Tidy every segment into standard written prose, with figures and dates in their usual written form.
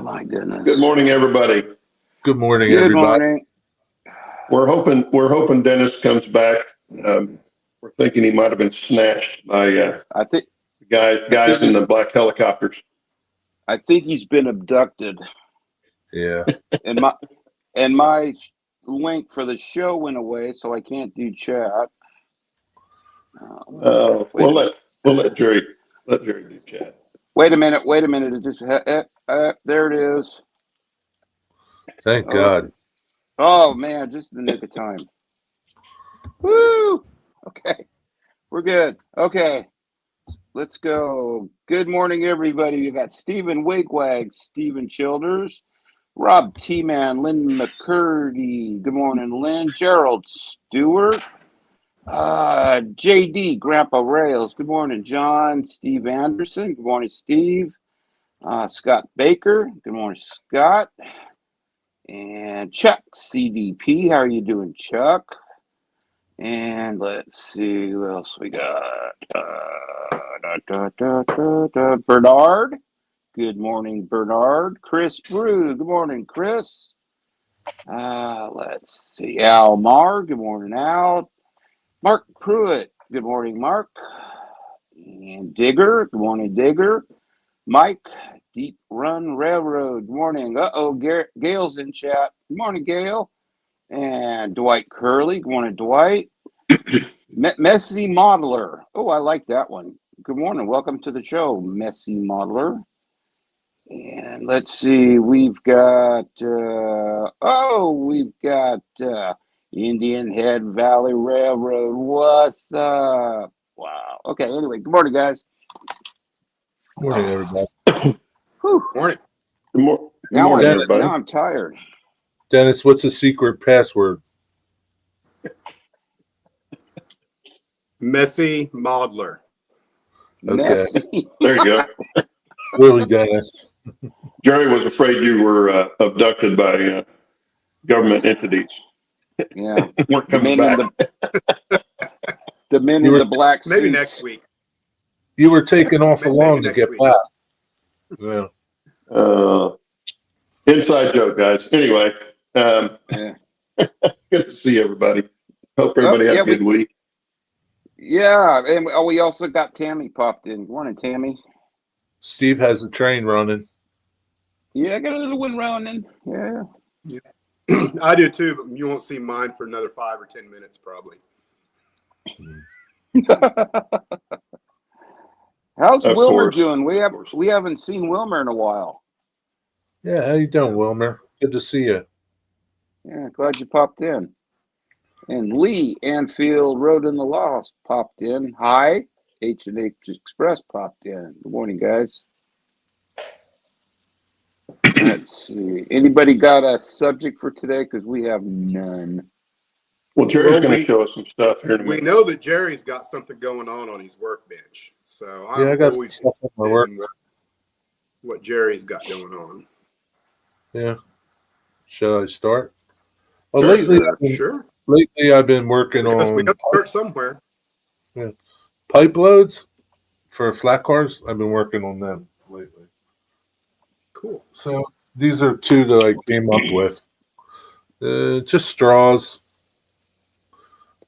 Oh my goodness. Good morning, everybody. Good morning, Good everybody. morning. We're hoping Dennis comes back. We're thinking he might have been snatched by I think guys in the black helicopters. I think he's been abducted. Yeah. And my link for the show went away, so I can't do chat. We'll let Jerry do chat. Wait a minute. It just there it is. Thank God. Oh man, just in the nick of time. Woo! Okay, we're good. Okay, let's go. Good morning, everybody. You got Stephen Wigwag, Stephen Childers, Rob T-Man, Lynn McCurdy. Good morning, Lynn. Gerald Stewart, JD, Grandpa Rails. Good morning, John. Steve Anderson. Good morning, Steve. Scott Baker. Good morning, Scott. And Chuck CDP. How are you doing, Chuck? And let's see who else we got. Bernard. Good morning, Bernard. Chris Brew. Good morning, Chris. Let's see. Al Marr. Good morning, Al. Mark Pruitt. Good morning, Mark. And Digger. Good morning, Digger. Mike. Deep Run Railroad. Good morning. Gail's in chat. Good morning, Gail. And Dwight Curley. Good morning, Dwight. Messy Modeler. Oh, I like that one. Good morning. Welcome to the show, Messy Modeler. And let's see. We've got Indian Head Valley Railroad. What's up? Wow. Okay. Anyway, good morning, guys. Good morning, everybody. Whew. Morning. Now everybody. I'm tired. Dennis, what's the secret password? Messy Modeler. Okay. Messy. There you go. Really, Dennis. Jerry was afraid you were abducted by government entities. Yeah. We're coming back. The men in the black suits. Maybe next week. You were taking off along to get week. back. Yeah. Inside joke, guys. Anyway, Yeah. good to see everybody. Hope everybody had a good week. Yeah, and we also got Tammy popped in. Good morning, Tammy. Steve has the train running. Yeah, I got a little one running. Yeah. I do too, but you won't see mine for another 5 or 10 minutes probably. How's Of Wilmer course. doing? We haven't seen Wilmer in a while. Yeah, how you doing, Wilmer? Good to see you. Yeah, glad you popped in. And Lee Anfield Road in the Lost popped in. Hi. H&H Express popped in. Good morning, guys. Let's see. Anybody got a subject for today? Because we have none. Well, Jerry's going to show us some stuff here in a minute. We know that Jerry's got something going on his workbench. So I got some stuff on my work. What Jerry's got going on. Yeah. Shall I start? Well, lately I've been working on. We got to start somewhere. Yeah, pipe loads for flat cars. I've been working on them lately. Cool. So these are two that I came up with. Just straws.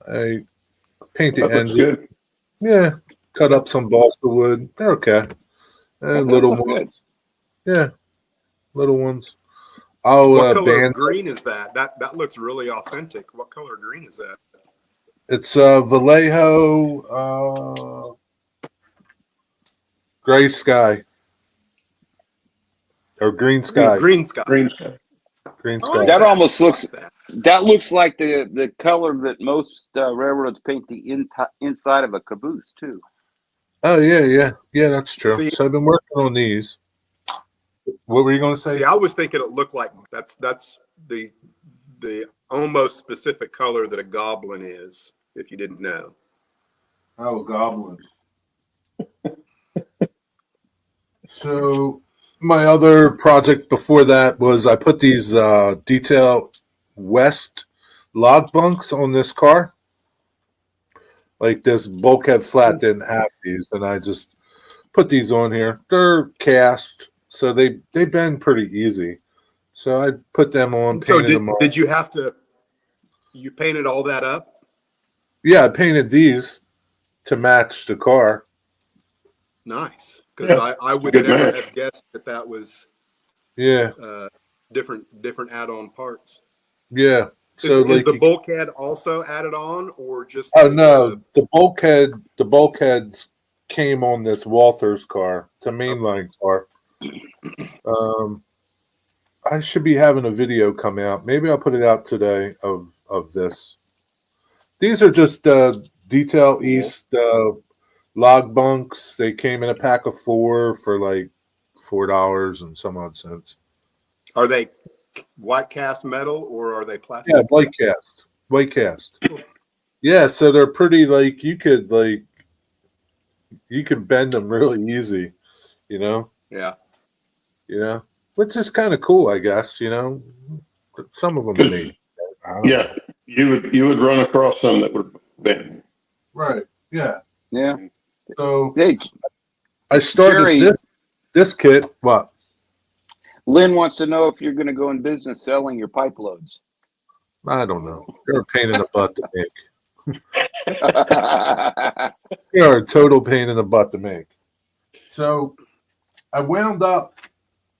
I paint the ends. Good. Yeah, cut up some balsa wood. They're okay. And little ones. Good. Yeah, little ones. What color green is that? That looks really authentic. What color green is that? It's Vallejo gray sky or green sky. Green sky. Green sky. Green sky. That almost looks. That looks like the color that most railroads paint the inside of a caboose too. Oh yeah. That's true. So I've been working on these. What were you going to say? See, I was thinking it looked like that's the almost specific color that a goblin is. If you didn't know. Oh, a goblin. So my other project before that was I put these Detail West log bunks on this car. Like this bulkhead flat didn't have these, and I just put these on here. They're cast, so they bend pretty easy. So I put them on, So painted them on. did you have to? You painted all that up? Yeah, I painted these to match the car. Nice, because Yeah, I would good never match. have guessed that was Yeah, different add-on parts. yeah. So Is like the you, bulkhead also added on, or just oh no, the bulkheads came on this Walther's car. It's a mainline car. Um, I should be having a video come out. Maybe I'll put it out today of this. These are just Detail Cool. East log bunks. They came in a pack of 4 for like $4 and some odd cents. Are they white cast metal or are they plastic? Yeah, white cast. Yeah, so they're pretty like you could bend them really easy, you know. Yeah. Which is kind of cool, I guess. Some of them are 'Cause, made. I don't yeah, know. you would run across some that were bent. Right. Yeah. Yeah. So Hey, I started Jerry, this kit. What? Lynn wants to know if you're going to go in business selling your pipe loads. I don't know. They're a pain in the butt to make. Yeah. They are a total pain in the butt to make. So I wound up.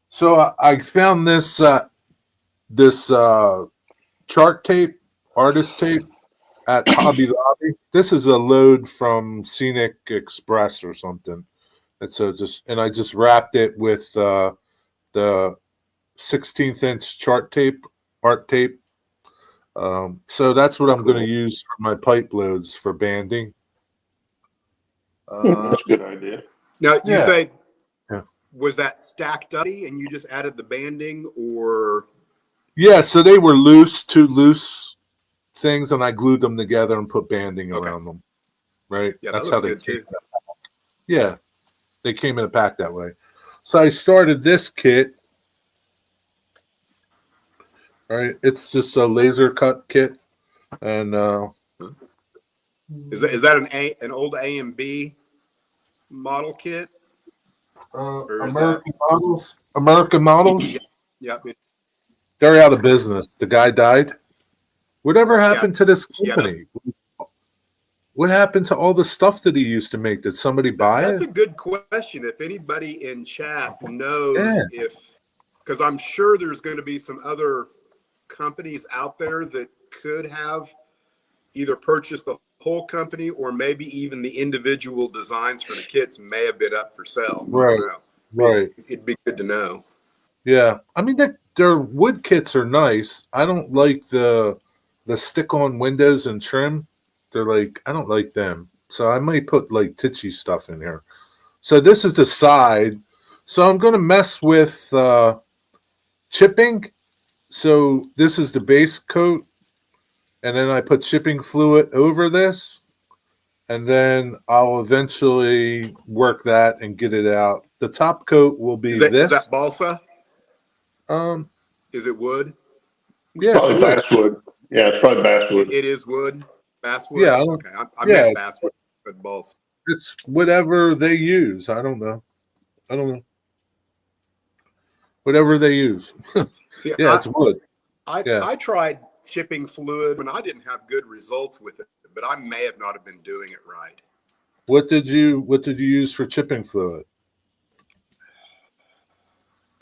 So I found this chart tape, artist tape at Hobby Lobby. This is a load from Scenic Express or something. And so I just wrapped it with the 16th inch art tape. So that's what I'm going to use for my pipe loads for banding. That's a good idea. Now you Yeah. say, Yeah. was that stacked up and you just added the banding, or? Yeah, so they were two loose things, and I glued them together and put banding around them. Right? Yeah, That's that how looks they good came. too. Yeah, they came in a pack that way. So I started this kit. Right, it's just a laser cut kit, and Is that an old AMB model kit? Or is American models. American models. Yeah. They're out of business. The guy died. Whatever happened to this Yeah, company? What happened to all the stuff that he used to make? Did somebody buy That's it? a good question. If anybody in chat knows Yeah. because I'm sure there's going to be some other companies out there that could have either purchased the whole company or maybe even the individual designs for the kits may have been up for sale. I Right. don't know. Right. It'd be good to know. Yeah. I mean, their wood kits are nice. I don't like the stick-on windows and trim. They're like, I don't like them. So I might put like titchy stuff in here. So this is the side. So I'm going to mess with chipping. So this is the base coat. And then I put chipping fluid over this. And then I'll eventually work that and get it out. The top coat will be Is this. that balsa? Um, Is it wood? yeah, it's Probably wood. basswood. Yeah, it's probably basswood. It is wood. Basswood. Yeah, Okay. I yeah. meant basswood, but balsa. It's whatever they use. I don't know. Whatever they use. See, Yeah, it's wood. I tried chipping fluid and I didn't have good results with it, but I may have not have been doing it right. What did you use for chipping fluid?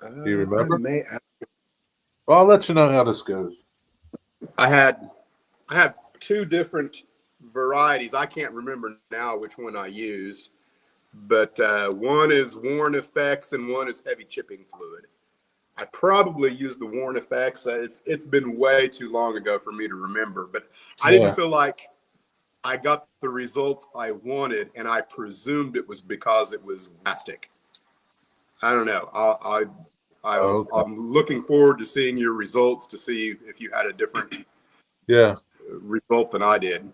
Do you remember? Well, I'll let you know how this goes. I have two different varieties. I can't remember now which one I used, but one is Worn Effects and one is heavy chipping fluid. I probably used the Worn Effects. It's been way too long ago for me to remember, but I didn't feel like I got the results I wanted, and I presumed it was because it was plastic. I don't know. I'm looking forward to seeing your results to see if you had a different result than I did.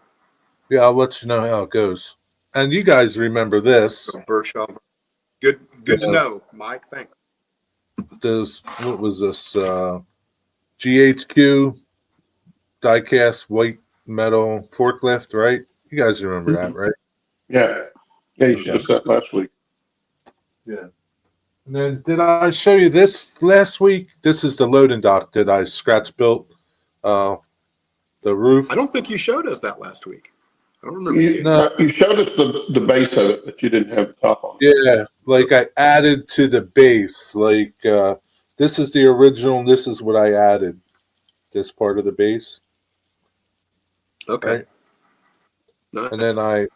Yeah, I'll let you know how it goes. And you guys remember this. So good to know, Mike. Thanks. What was this? GHQ diecast white metal forklift, right? You guys remember that, right? Yeah. Yeah, you should have said last week. Yeah. And then did I show you this last week? This is the loading dock that I scratch built. The roof. I don't think you showed us that last week. I don't remember You, seeing No. that. you showed us the base of it, but you didn't have the top on. Yeah, like I added to the base. Like this is the original. And this is what I added. This part of the base, Okay. right? Nice. And then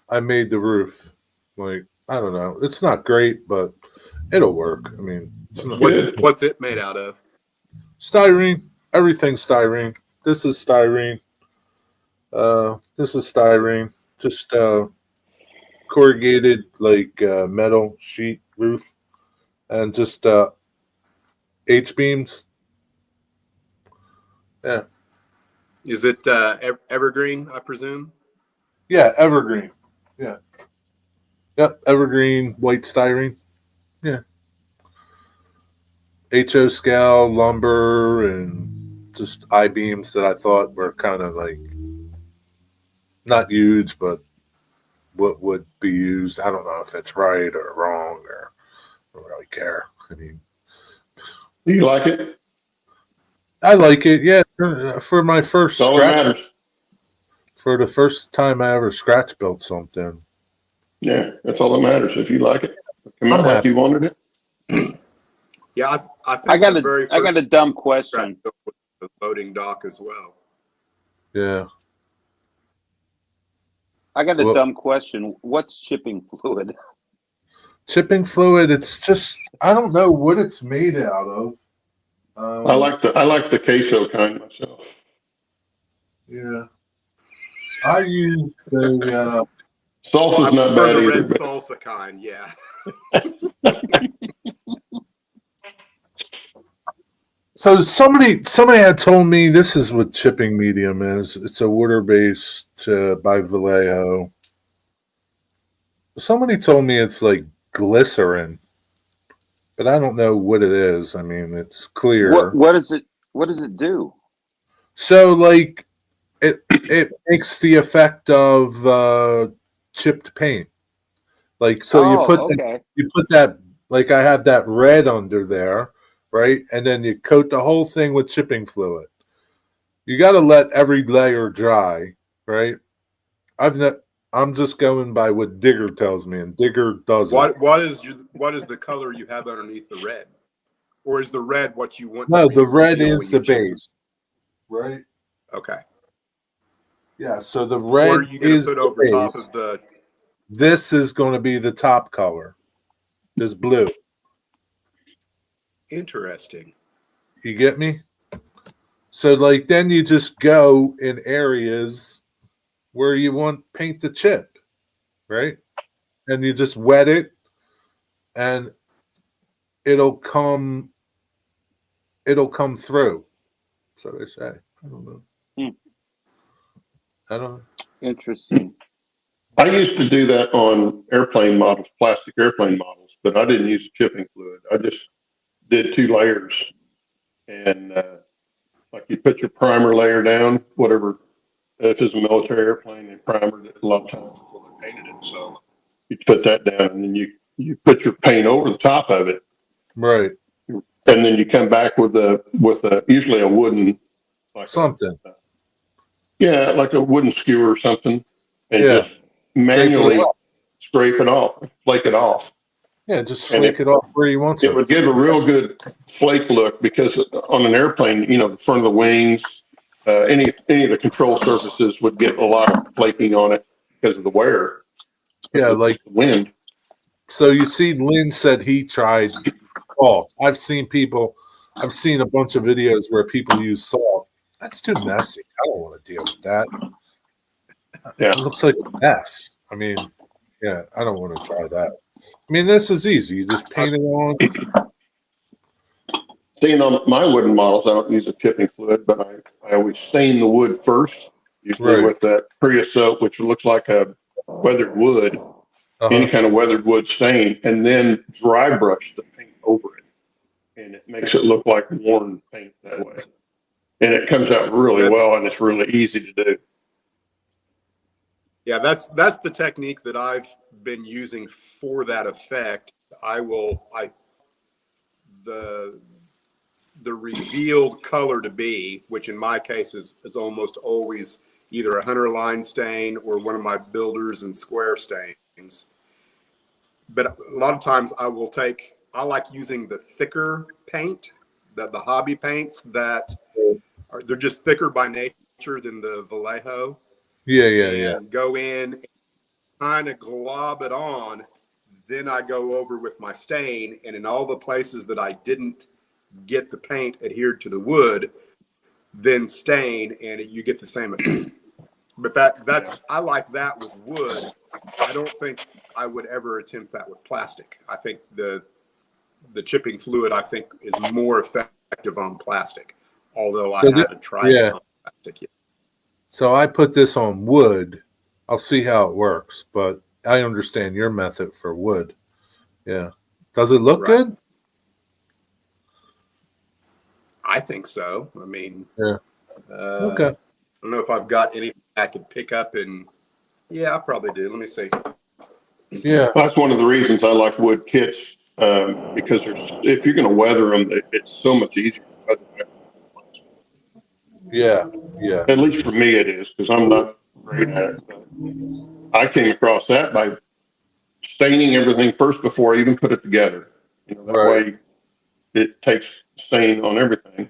I made the roof. Like I don't know. It's not great, but it'll work. I mean, it's not Good. What's it made out of? styrene. Everything's styrene. This is styrene. This is styrene. Just corrugated like metal sheet roof, and just H beams. Yeah, Is it evergreen, I presume? yeah, evergreen. Yeah, yep, evergreen white styrene. Yeah, HO scale lumber and just I beams that I thought were kind of like not huge, but what would be used. I don't know if it's right or wrong, or I don't really care. I mean, Do you like it? I like it. Yeah, for my first That's all that scratch, matters. for the first time I ever scratch built something. Yeah, that's all that matters. If you like it, come I'm out like happy. you wanted it. Yeah, I think I got the very I got first a dumb question. the loading dock as well. Yeah. I got a Well, dumb question. What's chipping fluid? chipping fluid. It's just I don't know what it's made out of. I like the queso kind myself. Yeah. I use the. Salsa's I not prefer bad the either. red But salsa kind. Yeah. So somebody had told me this is what chipping medium is. It's a water based by Vallejo. Somebody told me it's like glycerin, but I don't know what it is. I mean, it's clear. What is it? What does it do? So like it makes the effect of chipped paint. Like so Oh, okay. you put that like I have that red under there, right? And then you coat the whole thing with chipping fluid. You got to let every layer dry, right? I've not, I'm just going by what Digger tells me, and Digger does it. What is the color you have underneath the red, or is the red what you want? No, to be the red revealed is when you the chip? base, right? Okay. Yeah. So the What red are you going to is put the over top base. of the? This is going to be the top color. This blue. Interesting. You get me? So like then you just go in areas where you want paint to chip, right? And you just wet it and it'll come through. So they say. I don't know. I don't know. Interesting. I used to do that on airplane models, plastic airplane models, but I didn't use chipping fluid. I just did 2 layers, and like you put your primer layer down, whatever. If it's a military airplane, they primered it a lot of times before they painted it. So you put that down, and then you put your paint over the top of it, Right. and then you come back with a usually a wooden like Something. like a wooden skewer or something, and Yeah. just manually off. scrape it off, flake it off. Yeah, just And flake it off where you want It to. would give a real good flake look because on an airplane, the front of the wings, any of the control surfaces would get a lot of flaking on it because of the wear. Yeah, like the wind. so you see Lynn said he tried salt. I've seen a bunch of videos where people use salt. That's too messy. I don't want to deal with that. Yeah. It looks like a mess. I mean, yeah, I don't want to try that. I mean, this is easy. You just paint it on. Seeing on my wooden models, I don't use a chipping fluid, but I always stain the wood first, usually Right. with that creosote, which looks like a weathered wood, any kind of weathered wood stain, and then dry brush the paint over it. And it makes it look like worn paint that way. And it comes out really well, and it's really easy to do. Yeah, that's the technique that I've been using for that effect. I the revealed color to be, which in my case is almost always either a Hunter line stain or one of my builders and square stains. But a lot of times I like using the thicker paint, the hobby paints that they're just thicker by nature than the Vallejo. Yeah. Go in and kind of glob it on. Then I go over with my stain, and in all the places that I didn't get the paint adhered to the wood, then stain, and you get the same effect. But that's I like that with wood. I don't think I would ever attempt that with plastic. I think the chipping fluid, I think, is more effective on plastic, although I haven't tried it on plastic yet. So I put this on wood. I'll see how it works, but I understand your method for wood. Yeah. Does it look good? I think so. I mean, okay. I don't know if I've got anything I could pick up and I probably do. Let me see. Yeah. That's one of the reasons I like wood kits, because if you're going to weather them, it's so much easier to weather them. Yeah. At least for me it is, because I'm not great at it. But I came across that by staining everything first before I even put it together. That way it takes stain on everything.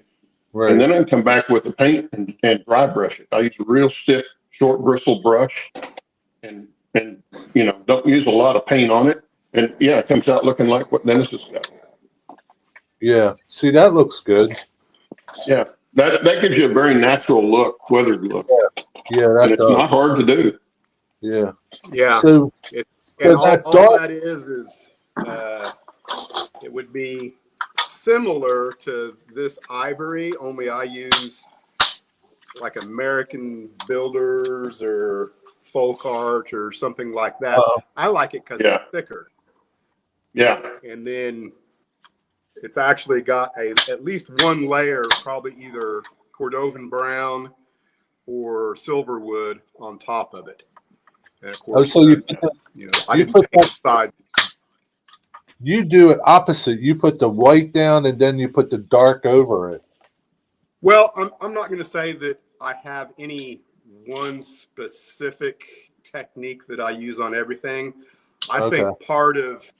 Right. And then I can come back with the paint and dry brush it. I use a real stiff, short bristle brush and don't use a lot of paint on it. And it comes out looking like what Dennis has got. Yeah. See, that looks good. Yeah. That gives you a very natural look, weathered look. Yeah, and it's not hard to do. Yeah. Yeah. So, all that is it would be similar to this ivory, only I use like American Builders or Folk Art or something like that. I like it because it's thicker. Yeah. And then it's actually got at least one layer, probably either Cordovan brown or silver wood on top of it. And of course, so you do it opposite. You put the white down and then you put the dark over it. Well, I'm not going to say that I have any one specific technique that I use on everything. I think part of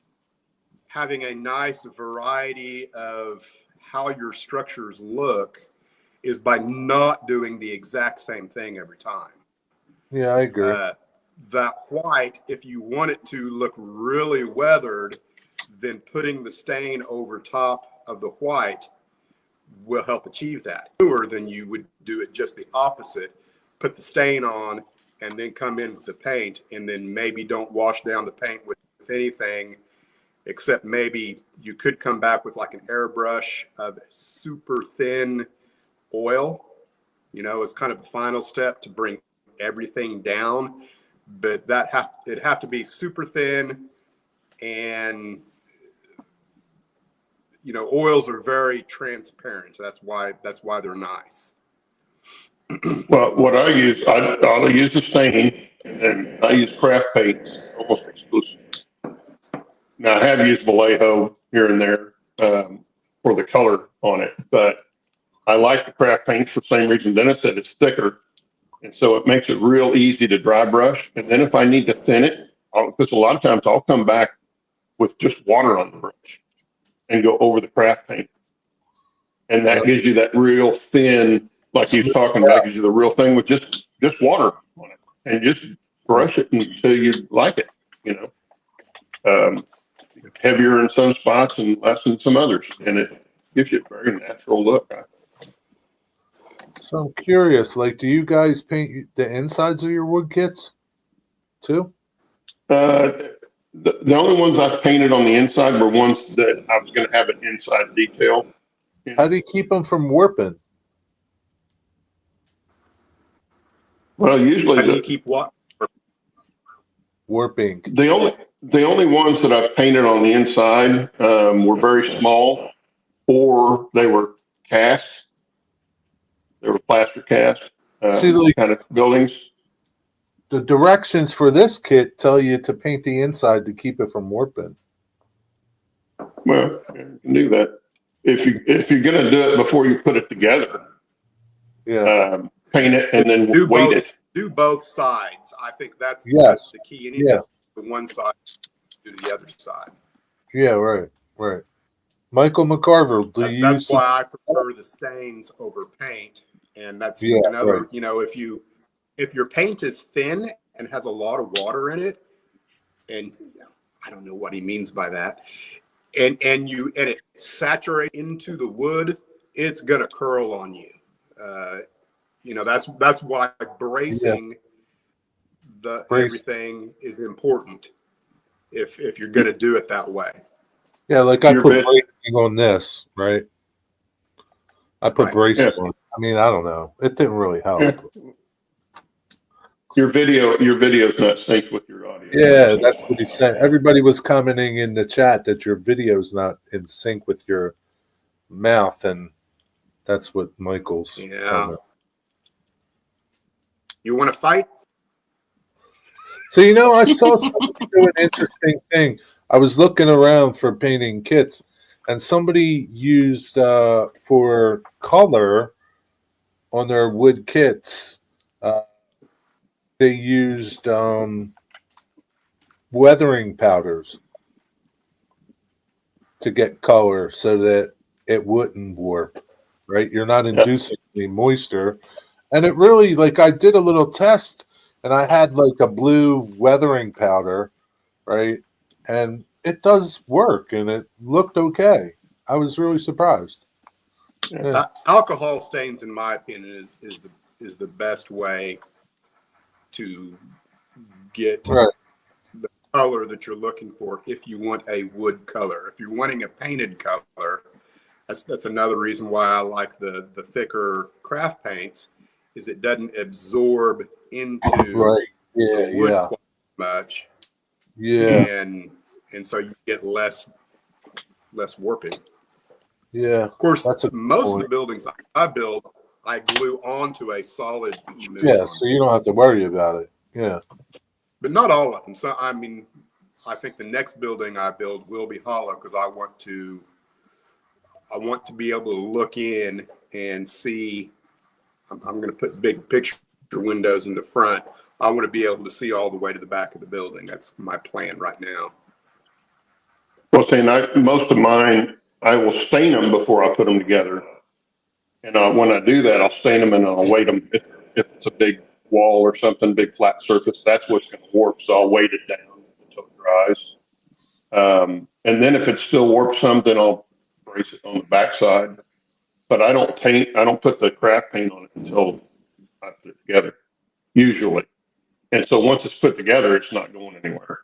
having a nice variety of how your structures look is by not doing the exact same thing every time. Yeah, I agree. That white, if you want it to look really weathered, then putting the stain over top of the white will help achieve that. Or then you would do it just the opposite, put the stain on and then come in with the paint, and then maybe don't wash down the paint with anything, except maybe you could come back with like an airbrush of super thin oil, as kind of the final step to bring everything down. But it'd have to be super thin, and oils are very transparent. That's why they're nice. Well, what I use, I'll use the stain, and I use craft paints almost exclusively. Now I have used Vallejo here and there for the color on it, but I like the craft paints for the same reason Dennis said. It's thicker, and so it makes it real easy to dry brush. And then if I need to thin it, because a lot of times I'll come back with just water on the brush and go over the craft paint. And that gives you that real thin, like he was talking about, gives you the real thing with just water on it. And just brush it until you like it, heavier in some spots and less in some others. And it gives you a very natural look, I think. So I'm curious, do you guys paint the insides of your wood kits too? The only ones I've painted on the inside were ones that I was going to have an inside detail. How do you keep them from warping? Well, usually how do you keep what? Warping. The only ones that I've painted on the inside were very small, or they were cast. They were plaster cast kind of buildings. The directions for this kit tell you to paint the inside to keep it from warping. Well, you can do that. if you're gonna do it before you put it together, paint it and then weight it. Do both sides. I think that's the key. Anything to one side, do the other side. Yeah, right. Michael McCarver, that's why I prefer the stains over paint, and that's another. Right. You know, if your paint is thin and has a lot of water in it, and I don't know what he means by that, and it saturates into the wood, it's gonna curl on you. That's why bracing everything is important if you're gonna do it that way. Yeah, like I put bracing on this, right? I put bracing on. I mean, I don't know. It didn't really help. Yeah. Your video's not synced with your audio. Yeah, that's what he said. Everybody was commenting in the chat that your video's not in sync with your mouth, and that's what Michael's. Yeah. You want to fight? So I saw somebody do an interesting thing. I was looking around for painting kits, and somebody used for color on their wood kits. They used weathering powders to get color so that it wouldn't warp. Right, you're not inducing any moisture, and it really I did a little test, and I had a blue weathering powder, right. And it does work, and it looked okay. I was really surprised. Yeah. Alcohol stains, in my opinion, is the best way to get the color that you're looking for. If you want a wood color, if you're wanting a painted color, that's another reason why I like the thicker craft paints. Is it doesn't absorb into the wood quite much. Yeah. And so you get less warping. Yeah. Of course, most of the buildings I build, I glue onto a solid. Yeah, so you don't have to worry about it. Yeah. But not all of them. So I mean, I think the next building I build will be hollow because I want to be able to look in and see. I'm going to put big picture windows in the front. I want to be able to see all the way to the back of the building. That's my plan right now. Well, most of mine, I will stain them before I put them together. And when I do that, I'll stain them and I'll weight them. If it's a big wall or something, big flat surface, that's what's going to warp. So I'll weight it down until it dries. And then if it still warps some, then I'll brace it on the backside. But I don't put the craft paint on it until I put it together, usually. And so once it's put together, it's not going anywhere.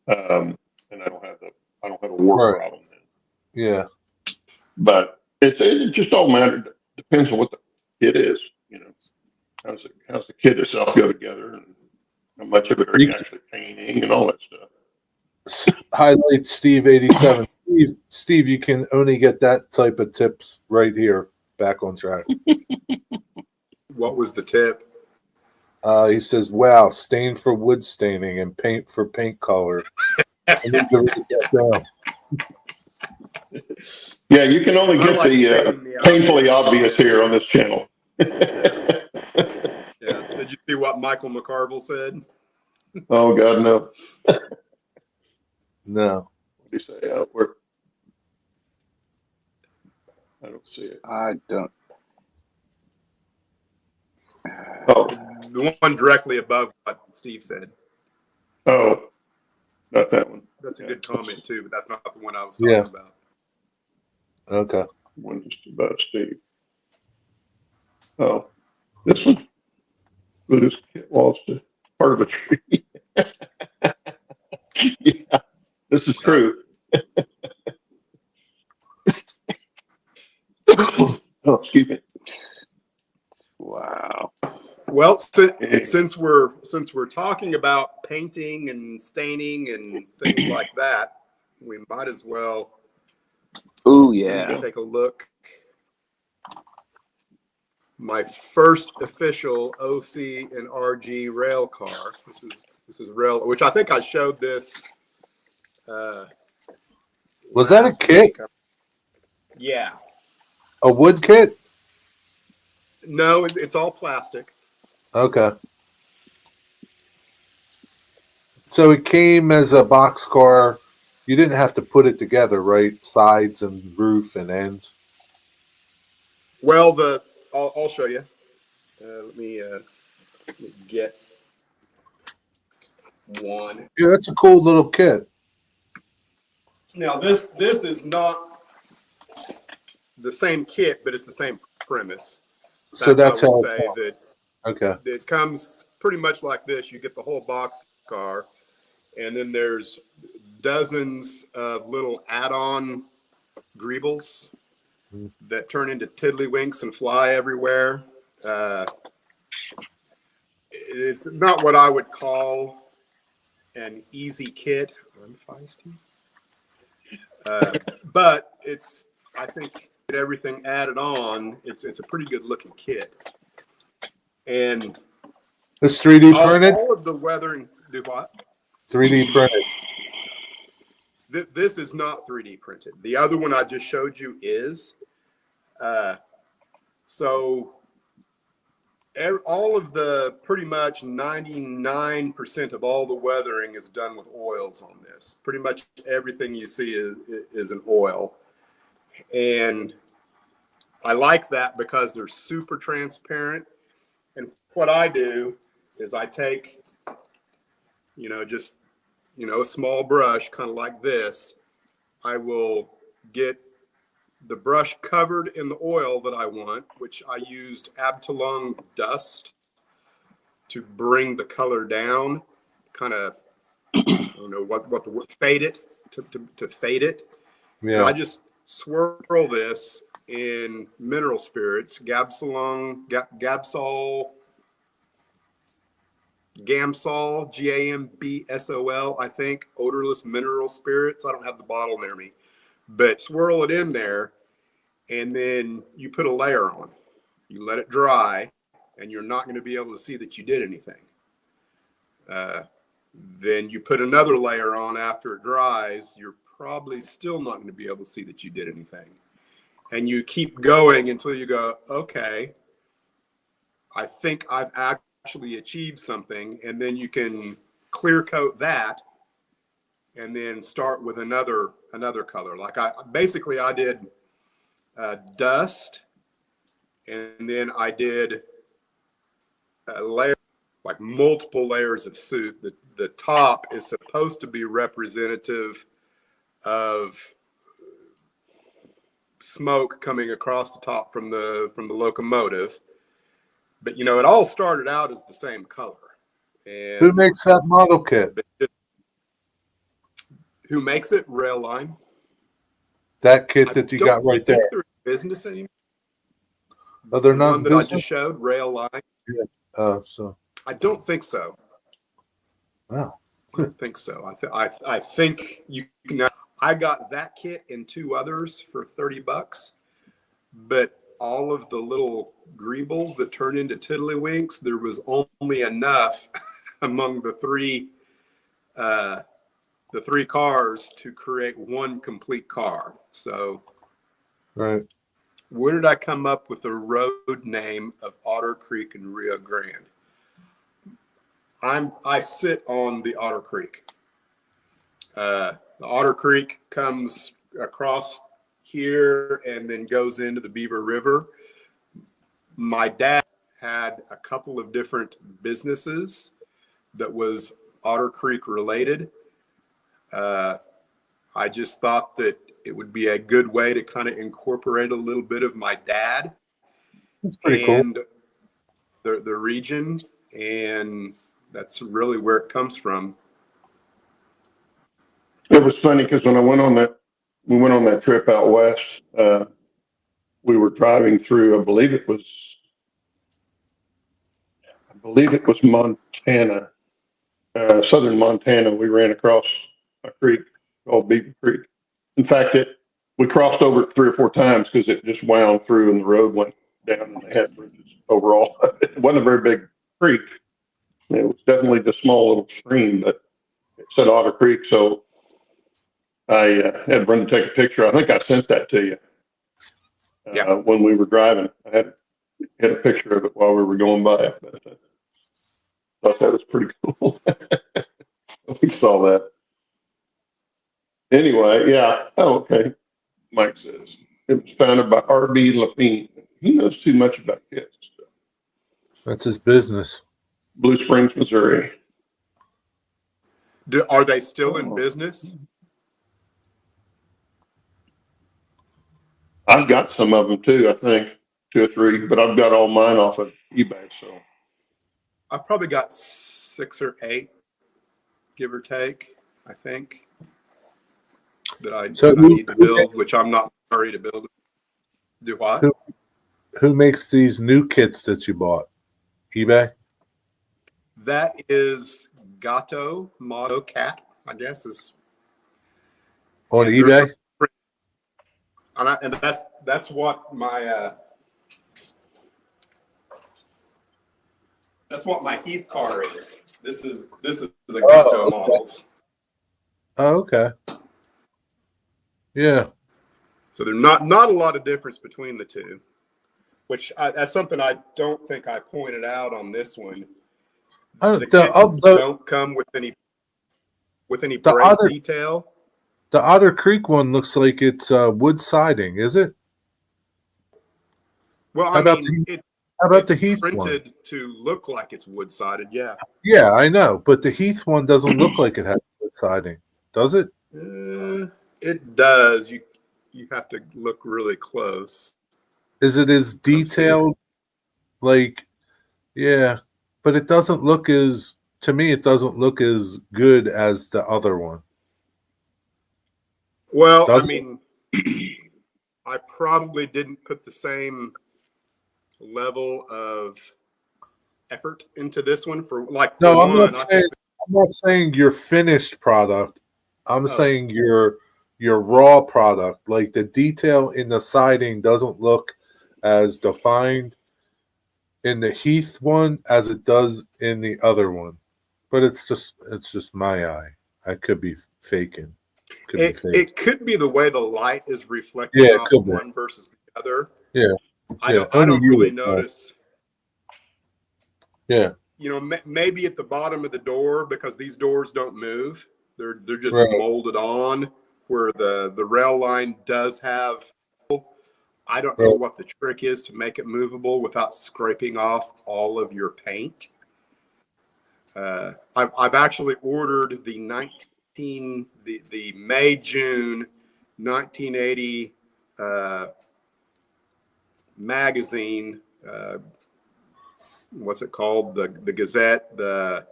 And I don't have a warp problem then. Yeah. But it just all matters. Depends on what the kit is, How's the kit itself go together, and how much of it are you actually painting and all that stuff. Highlight Steve 87. Steve, you can only get that type of tips right here. Back on track. What was the tip? He says, "Wow, stain for wood staining and paint for paint color." I need to write that down. Yeah, you can only get the painfully obvious here on this channel. Yeah. Did you see what Michael McCarville said? Oh God, no. No. What did he say? I don't see it. I don't. Oh, the one directly above what Steve said. Oh, not that one. That's a good comment too, but that's not the one I was talking about. Okay. One just above Steve. Oh, this one. But his kit walls to part of a tree. Yeah, this is true. Oh, excuse me. Wow. Well, since we're talking about painting and staining and things like that, we might as well. Oh yeah. Take a look. My first official OC and RG rail car. This is rail, which I think I showed this. Was that a kit? Yeah. A wood kit? No, it's all plastic. Okay. So it came as a boxcar. You didn't have to put it together, right? Sides and roof and ends. Well, I'll show you. Let me get one. Yeah, that's a cool little kit. Now this is not the same kit, but it's the same premise. So that's I how. would say that Okay. it comes pretty much like this. You get the whole box car, and then there's dozens of little add-on greebles that turn into tiddlywinks and fly everywhere. It's not what I would call an easy kit. I'm feisty. But it's, I think, everything added on. It's a pretty good looking kit, and It's 3D printed. all of the weathering. Do what? 3D printed. This is not 3D printed. The other one I just showed you is. So all of the pretty much 99% of all the weathering is done with oils on this. Pretty much everything you see is an oil. And I like that because they're super transparent. And what I do is I take, just, a small brush, kind of like this. I will get the brush covered in the oil that I want, which I used Abtalung dust to bring the color down, kind of, I don't know what the word, fade it, to fade it. Yeah. And I just swirl this in mineral spirits, Gamsol, Gambsol, I think, odorless mineral spirits. I don't have the bottle near me, but swirl it in there, and then you put a layer on. You let it dry, and you're not going to be able to see that you did anything. Then you put another layer on after it dries. You're probably still not going to be able to see that you did anything. And you keep going until you go, okay, I think I've actually achieved something. And then you can clear coat that and then start with another color. Like I did dust, and then I did a layer, like multiple layers of soot. The top is supposed to be representative of smoke coming across the top from the locomotive, but it all started out as the same color. And who makes that model kit? Who makes it? Rail Line. That kit that you got right there. They're in business anymore. Oh, they're The not one in that I business? just showed, Rail Line. Yeah. So. I don't think so. Wow. I don't think so. I think you can. I got that kit and two others for $30, but all of the little greebles that turn into tiddlywinks, there was only enough among the three cars to create one complete car. So, Right. where did I come up with the road name of Otter Creek and Rio Grande? I sit on the Otter Creek. The Otter Creek comes across here and then goes into the Beaver River. My dad had a couple of different businesses that was Otter Creek related. I just thought that it would be a good way to kind of incorporate a little bit of my dad That's pretty cool. and the region, and that's really where it comes from. It was funny because when we went on that trip out west, we were driving through, I believe it was Montana, southern Montana. We ran across a creek called Beaver Creek. In fact, we crossed over it 3 or 4 times because it just wound through and the road went down and they had bridges overall. It wasn't a very big creek. It was definitely the small little stream, but it said Otter Creek. So I had Brenda take a picture. I think I sent that to you. when we were driving. I had a picture of it while we were going by. But I thought that was pretty cool. We saw that. Anyway, yeah. Oh, okay. Mike says it was founded by R.B. Lapine. He knows too much about kits. That's his business. Blue Springs, Missouri. Are they still in business? I've got some of them too, I think, 2 or 3, but I've got all mine off of eBay. So I've probably got 6 or 8, give or take, I think, that I need to build, which I'm not in a hurry to build. Do what? Who makes these new kits that you bought? eBay? That is Gato Motto Cat, I guess is On eBay? And that's what my Heath car is. This is a Gato models. Oh, okay. Yeah. So there's not a lot of difference between the two, which that's something I don't think I pointed out on this one. The kits don't come with any brake detail. The Otter Creek one looks like it's wood siding, is it? Well, how about the Heath printed one? To look like it's wood sided, yeah. Yeah, I know, but the Heath one doesn't look like it has wood siding, does it? It does. You have to look really close. Is it as detailed? Like, yeah, but it doesn't look as. To me, it doesn't look as good as the other one. Well, I mean, I probably didn't put the same level of effort into this one I'm not saying your finished product. I'm saying your raw product. Like the detail in the siding doesn't look as defined in the Heath one as it does in the other one. But it's just my eye. I could be faking. It could be the way the light is reflecting off one versus the other. Yeah. I don't really notice. Yeah. You know, maybe at the bottom of the door, because these doors don't move. They're just molded on where the rail line does have. I don't know what the trick is to make it movable without scraping off all of your paint. I've actually ordered the May-June 1980 magazine. What's it called? The Gazette, the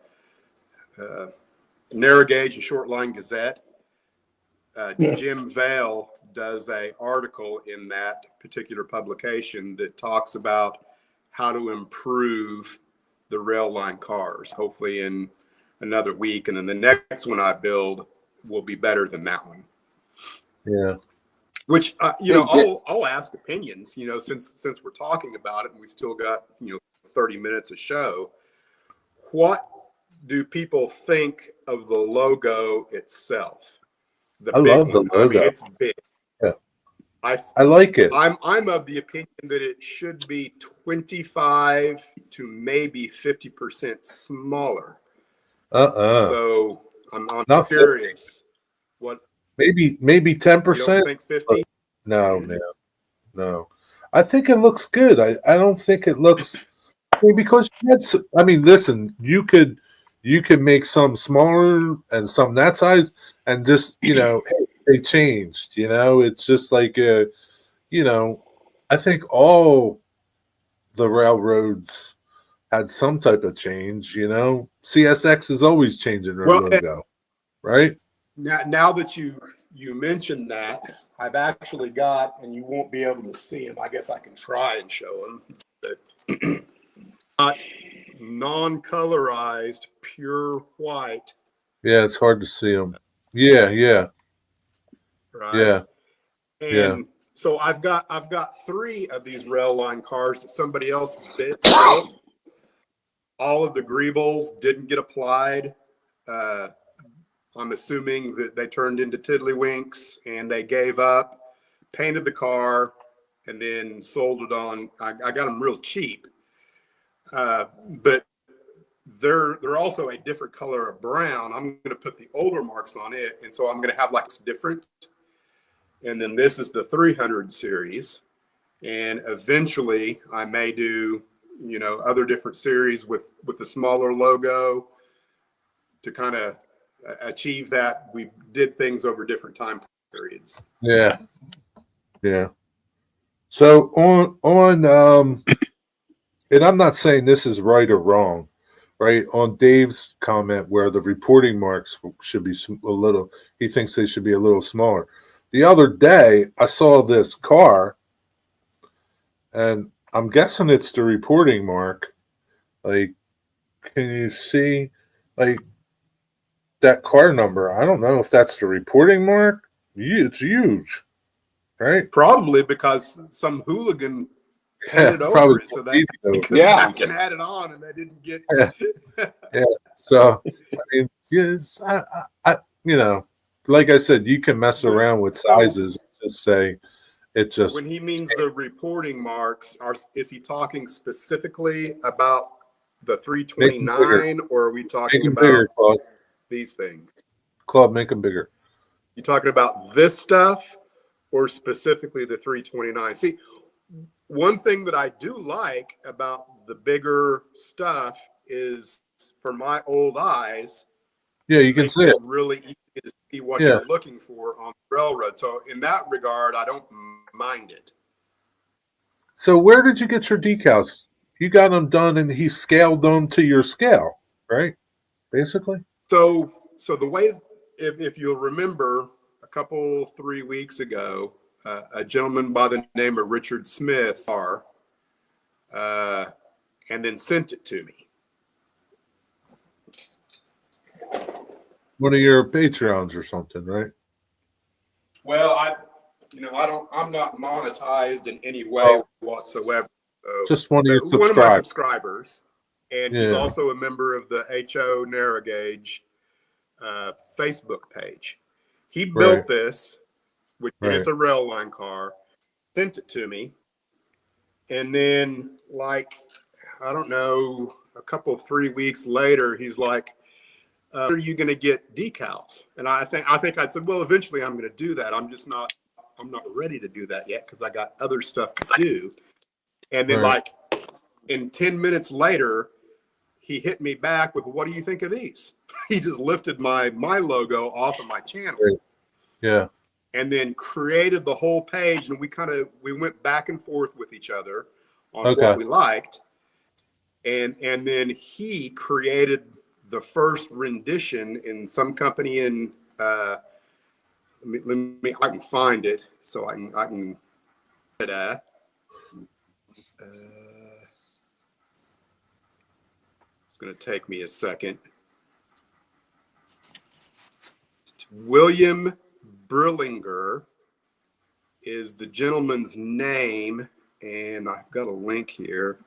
Narrow Gauge and Short Line Gazette. Jim Vale does an article in that particular publication that talks about how to improve the rail line cars, hopefully in another week. And then the next one I build will be better than that one. Yeah. Which, I'll ask opinions, since we're talking about it and we still got, 30 minutes of show. What do people think of the logo itself? I love the logo. I mean, it's big. Yeah. I like it. I'm of the opinion that it should be 25 to maybe 50% smaller. So I'm not curious. 50. What? Maybe 10%. You don't think 50? No, man. No. I think it looks good. I don't think it looks. Because listen, you could make some smaller and some that size, and just they changed. It's just like I think all the railroads had some type of change. CSX is always changing their logo, right? Now that you mentioned that, I've actually got, and you won't be able to see them. I guess I can try and show them. But not non-colorized, pure white. Yeah, it's hard to see them. Yeah. Right. Yeah. And so I've got 3 of these rail line cars that somebody else built. All of the greebles didn't get applied. I'm assuming that they turned into tiddlywinks and they gave up, painted the car, and then sold it on. I got them real cheap, but they're also a different color of brown. I'm going to put the older marks on it, and so I'm going to have like it's different. And then this is the 300 series, and eventually I may do other different series with the smaller logo to kind of achieve that. We did things over different time periods. Yeah. So on and I'm not saying this is right or wrong, right? On Dave's comment where the reporting marks should be a little, he thinks they should be a little smaller. The other day, I saw this car, and I'm guessing it's the reporting mark. Like, can you see, like, that car number? I don't know if that's the reporting mark. It's huge, right? Probably because some hooligan painted over it so that they could back and add it on, and they didn't get. Yeah. So I mean, yes, I like I said, you can mess around with sizes. Just say it just. When he means the reporting marks, is he talking specifically about the 329, or are we talking about bigger, these things? Claude, make them bigger. You talking about this stuff, or specifically the 329? See, one thing that I do like about the bigger stuff is, for my old eyes, you can see it. Really easy to see what you're looking for on the railroad. So in that regard, I don't mind it. So where did you get your decals? You got them done, and he scaled them to your scale, right? Basically. So the way, if you'll remember, a couple 3 weeks ago, a gentleman by the name of Richard Smith and then sent it to me. One of your Patreons or something, right? Well, I'm not monetized in any way whatsoever. So, just one of your one of my subscribers, and he's also a member of the HO Narrow Gauge Facebook page. He built this, which is a rail line car, sent it to me, and then I don't know, a couple 3 weeks later, he's like, are you going to get decals? And I think I said, well, eventually I'm going to do that. I'm not ready to do that yet because I got other stuff to do. And then in 10 minutes later, he hit me back with, what do you think of these? He just lifted my logo off of my channel. Yeah. And then created the whole page, and we went back and forth with each other on what we liked. And then he created the first rendition in some company in I can find it so I can it's going to take me a second. William Brillinger is the gentleman's name, and I've got a link here.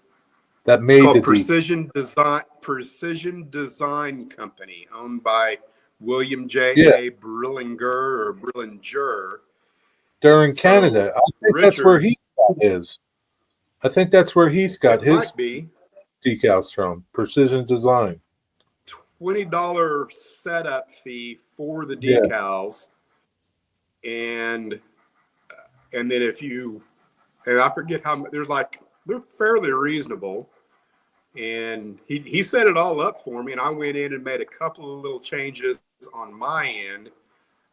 That made it's called Precision Design Company, owned by William J. Brillinger or Brillinger. They're in Canada. I think that's where Heath got his. I think that's where Heath got his decals from. Precision Design. $20 setup fee for the decals, and then and I forget how much. They're fairly reasonable. And he set it all up for me, and I went in and made a couple of little changes on my end,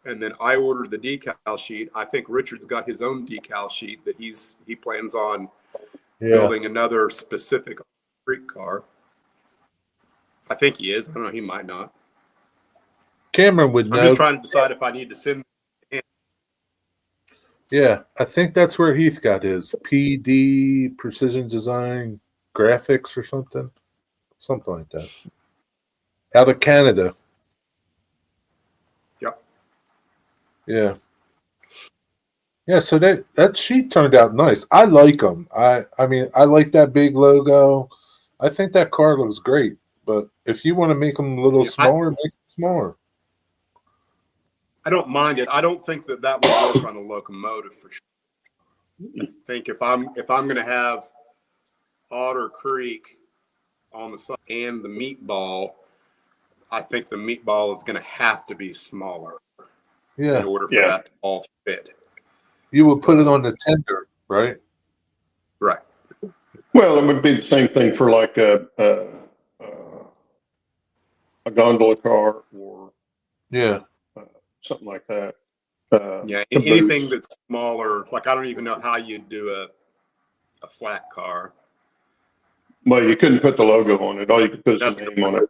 and then I ordered the decal sheet. I think Richard's got his own decal sheet that he plans on building another specific street car. I think he is. I don't know. He might not. Cameron would know. I'm just trying to decide if I need to send him. Yeah, I think that's where Heath got his PD Precision Design Graphics or something like that. Out of Canada. Yep. Yeah. Yeah, so that sheet turned out nice. I like them. I mean, I like that big logo. I think that car looks great. But if you want to make them a little smaller, make them smaller. I don't mind it. I don't think that would work on a locomotive for sure. I think if I'm going to have Otter Creek on the side and the meatball, I think the meatball is going to have to be smaller in order for that to all fit. You would put it on the tender, right? Right. Well, it would be the same thing for like a gondola car or something like that. Anything that's smaller. Like I don't even know how you'd do a flat car. Well, you couldn't put the logo on it. All you could put is the name on it.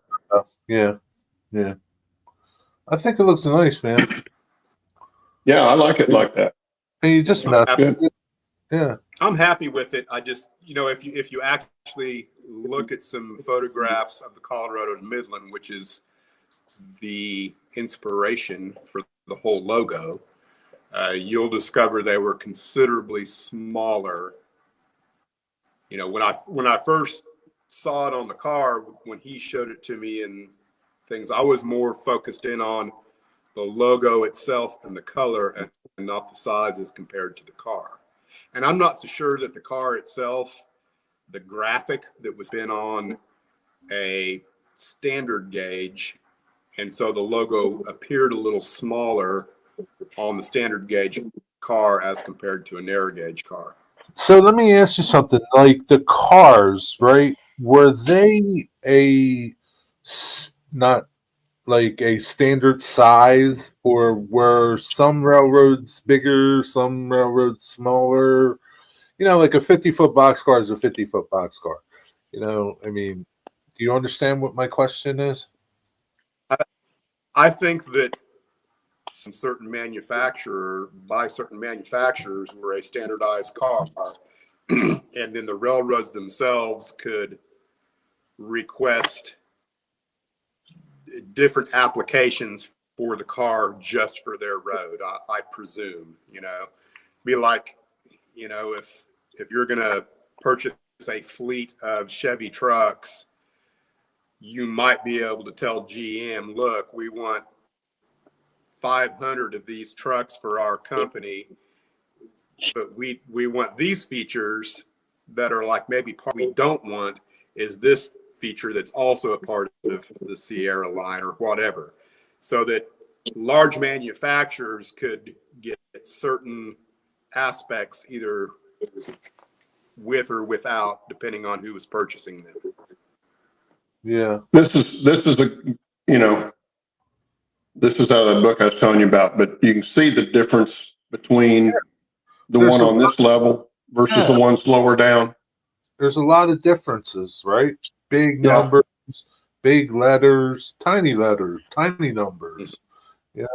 Yeah. I think it looks nice, man. Yeah, I like it like that. And you just I'm happy with it. I just, if you actually look at some photographs of the Colorado Midland, which is the inspiration for the whole logo, you'll discover they were considerably smaller. When I first saw it on the car, when he showed it to me and things, I was more focused in on the logo itself and the color and not the sizes compared to the car. And I'm not so sure that the car itself, the graphic that was been on a standard gauge, and so the logo appeared a little smaller on the standard gauge car as compared to a narrow gauge car. So let me ask you something. Like the cars, right? Were they not like a standard size, or were some railroads bigger, some railroads smaller? Like a 50-foot boxcar is a 50-foot boxcar. I mean, do you understand what my question is? I think that certain manufacturers were a standardized car, and then the railroads themselves could request different applications for the car just for their road. I presume, be like, if you're going to purchase a fleet of Chevy trucks, you might be able to tell GM, look, we want 500 of these trucks for our company, but we want these features that are like maybe part we don't want is this feature that's also a part of the Sierra line or whatever, so that large manufacturers could get certain aspects either with or without, depending on who was purchasing them. Yeah. This is out of the book I was telling you about, but you can see the difference between the one on this level versus the ones lower down. There's a lot of differences, right? Big numbers, big letters, tiny numbers. Yeah.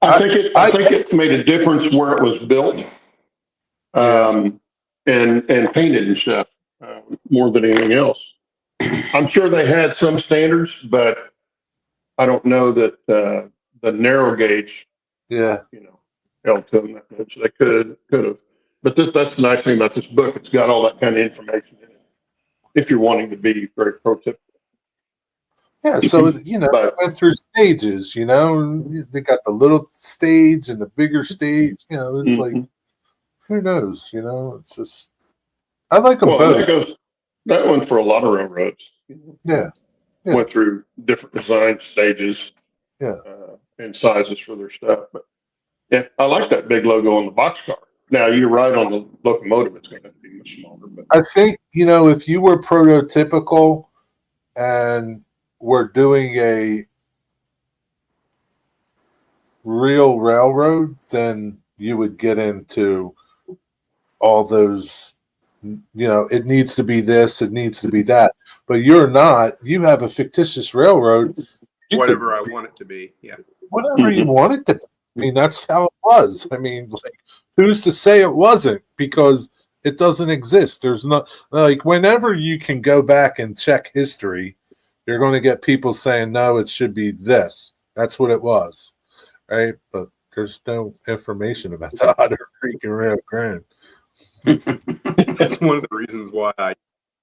I think it made a difference where it was built, and painted and stuff, more than anything else. I'm sure they had some standards, but I don't know that the narrow gauge, held to them that much. They could have. But that's the nice thing about this book. It's got all that kind of information in it, if you're wanting to be very pro-typical. Yeah, so it went through stages. They got the little stage and the bigger stage. It's like, who knows? It's just, I like them both. That one for a lot of railroads. Yeah. Went through different design stages. And sizes for their stuff. But yeah, I like that big logo on the boxcar. Now you're right on the locomotive; it's going to be much smaller. But I think if you were prototypical and were doing a real railroad, then you would get into all those. It needs to be this, it needs to be that. But you're not. You have a fictitious railroad. Whatever I want it to be. Yeah. Whatever you want it to be. I mean, that's how it was. I mean, who's to say it wasn't? Because it doesn't exist. There's not, whenever you can go back and check history, you're going to get people saying, no, it should be this. That's what it was. Right? But there's no information about the Otter Creek and Rio Grande. That's one of the reasons why I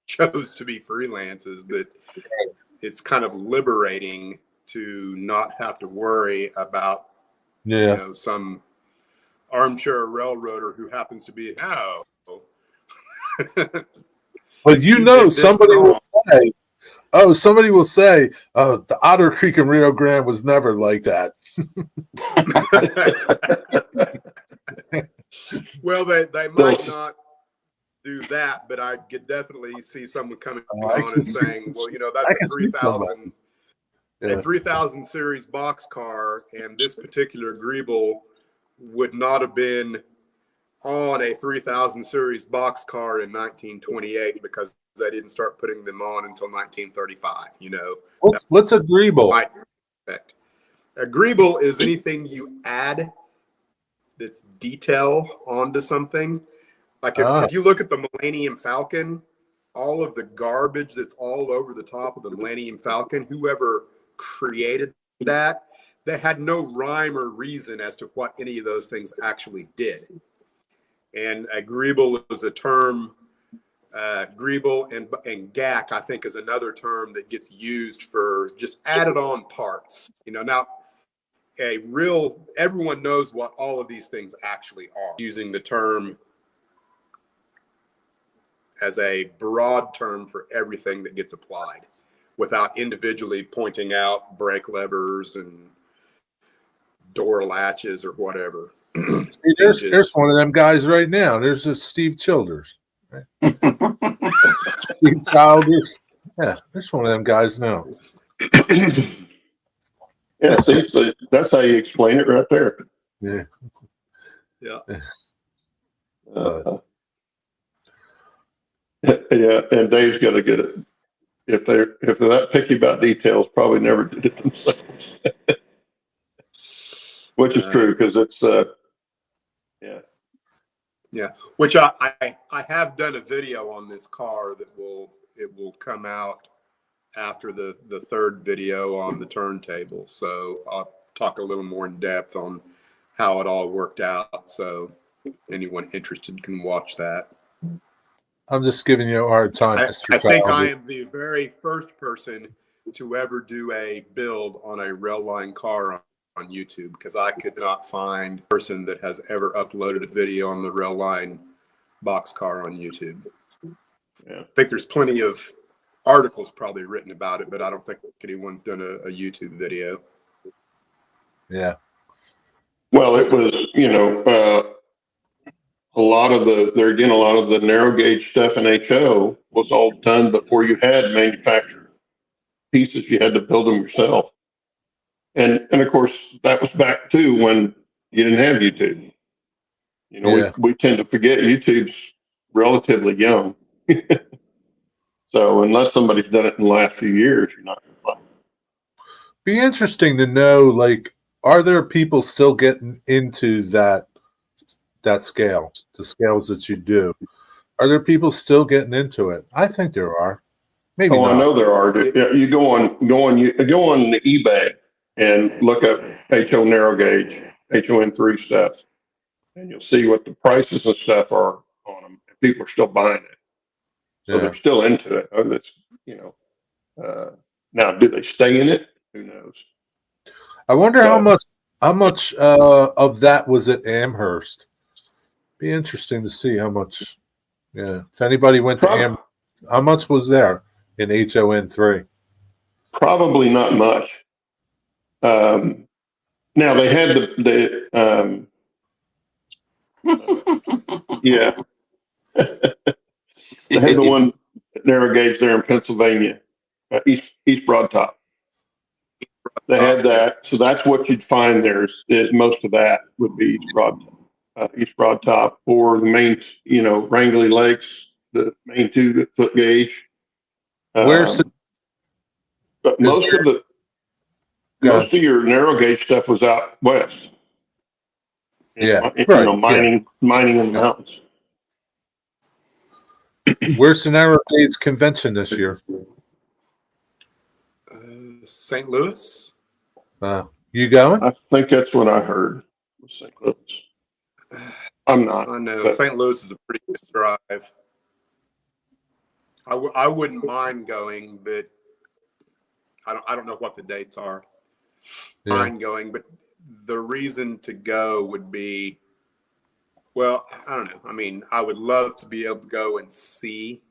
chose to be freelance, is that it's kind of liberating to not have to worry about some armchair railroader who happens to be But you You know, did this somebody will wrong. say, oh, the Otter Creek in Rio Grande was never like that. Well, they might not do that, but I could definitely see someone coming on and saying, well, that's a 3000 a 3000 series boxcar, and this particular Greeble would not have been on a 3000 series boxcar in 1928 because they didn't start putting them on until 1935. What's a Greeble? A Greeble is anything you add that's detail onto something. Like if you look at the Millennium Falcon, all of the garbage that's all over the top of the Millennium Falcon, whoever created that, they had no rhyme or reason as to what any of those things actually did. And a Greeble is a term, Greeble and gack, I think, is another term that gets used for just added on parts. Now everyone knows what all of these things actually are, using the term as a broad term for everything that gets applied without individually pointing out brake levers and door latches or whatever. There's one of them guys right now. There's a Steve Childers. Right? Steve Childers. Yeah, there's one of them guys now. Yeah, see, so that's how you explain it right there. Yeah. Yeah, and Dave's got to get it. If they're that picky about details, probably never did it themselves. Which is true, because it's yeah. Which I have done a video on this car that will come out after the third video on the turntable. So I'll talk a little more in depth on how it all worked out. So anyone interested can watch that. I'm just giving you a hard time, Mr. I think Cowboy. I am the very first person to ever do a build on a railline car on YouTube, because I could not find a person that has ever uploaded a video on the railline boxcar on YouTube. Yeah. I think there's plenty of articles probably written about it, but I don't think anyone's done a YouTube video. Yeah. Well, it was, a lot of the narrow gauge stuff in HO was all done before you had manufactured pieces. You had to build them yourself. And of course, that was back too when you didn't have YouTube. We tend to forget YouTube's relatively young. So unless somebody's done it in the last few years, you're not going to find it. Be interesting to know, like, are there people still getting into that scale, the scales that you do? Are there people still getting into it? I think there are. Maybe not. I know there are. You go on the eBay and look up HO narrow gauge, HON3 stuff, and you'll see what the prices and stuff are on them. And people are still buying it, so they're still into it. Now, do they stay in it? Who knows? I wonder how much of that was at Amherst. Be interesting to see how much. Yeah, if anybody went to Amherst, how much was there in HON3? Probably not much. Now they had yeah. They had the one narrow gauge there in Pennsylvania, East Broad Top. They had that, so that's what you'd find there. Is most of that would be East Broad Top, or the main, Wrangley Lakes, the main 2-foot gauge. But most of your narrow gauge stuff was out west. Mining in the mountains. Where's the narrow gauge convention this year? St. Louis. You going? I think that's what I heard. St. Louis. I'm not. I know St. Louis is a pretty good drive. I wouldn't mind going, but I don't know what the dates are. Mind going, but the reason to go would be Well, I don't know. I mean, I would love to be able to go and see.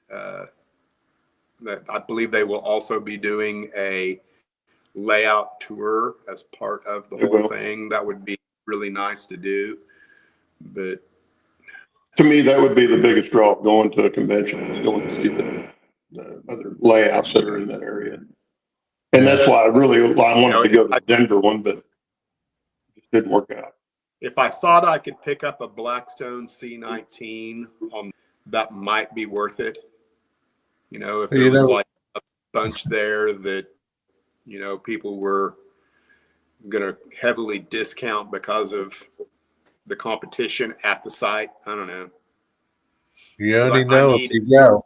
That I believe they will also be doing a layout tour as part of the They whole will. thing. That would be really nice to do. But To me, that would be the biggest draw of going to a convention, is going to see the other layouts that are in that area. And that's why I wanted to go to the Denver one, but it just didn't work out. if I thought I could pick up a Blackstone C19 on, that might be worth it. You know, if there was like a bunch there that, you know, people were going to heavily discount because of the competition at the site. I don't know. You already know if you go.